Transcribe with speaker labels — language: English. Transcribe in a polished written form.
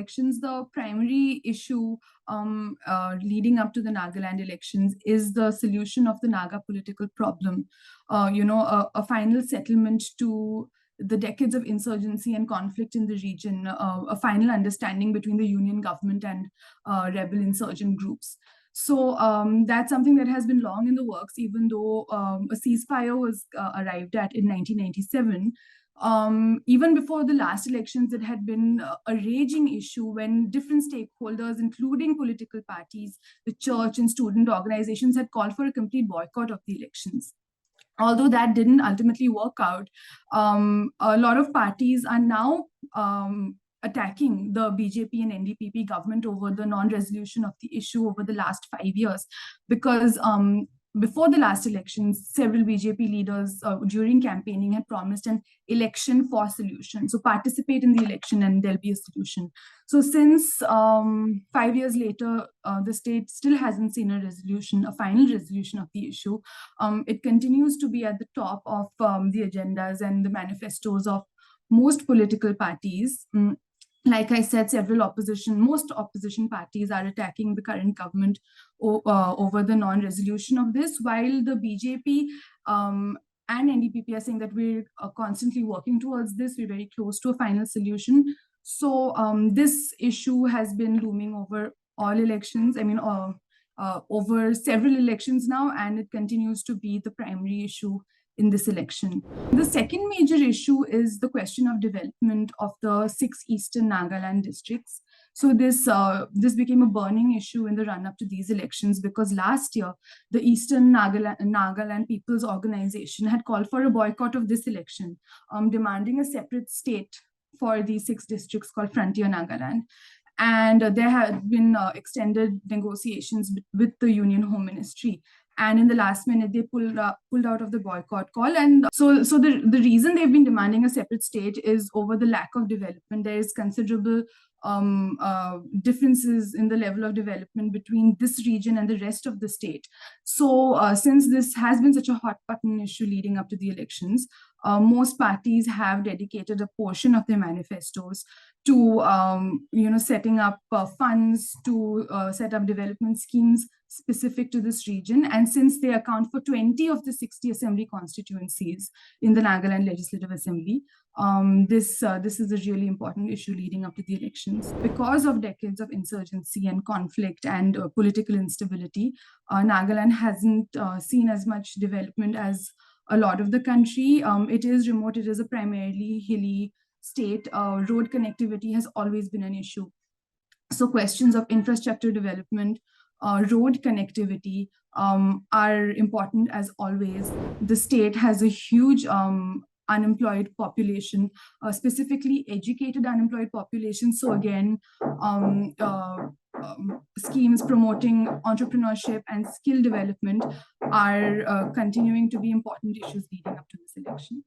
Speaker 1: elections, the primary issue leading up to the Nagaland elections is the solution of the Naga political problem. A final settlement to the decades of insurgency and conflict in the region, a final understanding between the union government and rebel insurgent groups. So that's something that has been long in the works, even though a ceasefire was arrived at in 1997. Even before the last elections, it had been a raging issue when different stakeholders, including political parties, the church and student organizations, had called for a complete boycott of the elections. Although that didn't ultimately work out, a lot of parties are now attacking the BJP and NDPP government over the non-resolution of the issue over the last 5 years, because before the last elections, several BJP leaders during campaigning had promised an election for solution. So participate in the election and there'll be a solution. So since 5 years later, the state still hasn't seen a resolution, a final resolution of the issue. It continues to be at the top of the agendas and the manifestos of most political parties. Like I said, most opposition parties are attacking the current government over the non-resolution of this, while the BJP and NDPP are saying that we're constantly working towards this. We're very close to a final solution. So this issue has been looming over all elections, over several elections now, and it continues to be the primary issue in this election. The second major issue is the question of development of the 6 eastern Nagaland districts. So this became a burning issue in the run-up to these elections, because last year, the Eastern Nagaland People's Organization had called for a boycott of this election, demanding a separate state for these 6 districts called Frontier Nagaland. And there had been extended negotiations with the Union Home Ministry. And in the last minute, they pulled out of the boycott call. And so the reason they've been demanding a separate state is over the lack of development. There is considerable differences in the level of development between this region and the rest of the state. So since this has been such a hot button issue leading up to the elections, most parties have dedicated a portion of their manifestos to setting up funds to set up development schemes specific to this region. And since they account for 20 of the 60 assembly constituencies in the Nagaland Legislative Assembly, this is a really important issue leading up to the elections. Because of decades of insurgency and conflict and political instability, Nagaland hasn't seen as much development as a lot of the country. It is remote. It is a primarily hilly state. Road connectivity has always been an issue. So questions of infrastructure development, road connectivity are important as always. The state has a huge unemployed population, specifically educated unemployed population. So again, schemes promoting entrepreneurship and skill development are continuing to be important issues leading up to this election.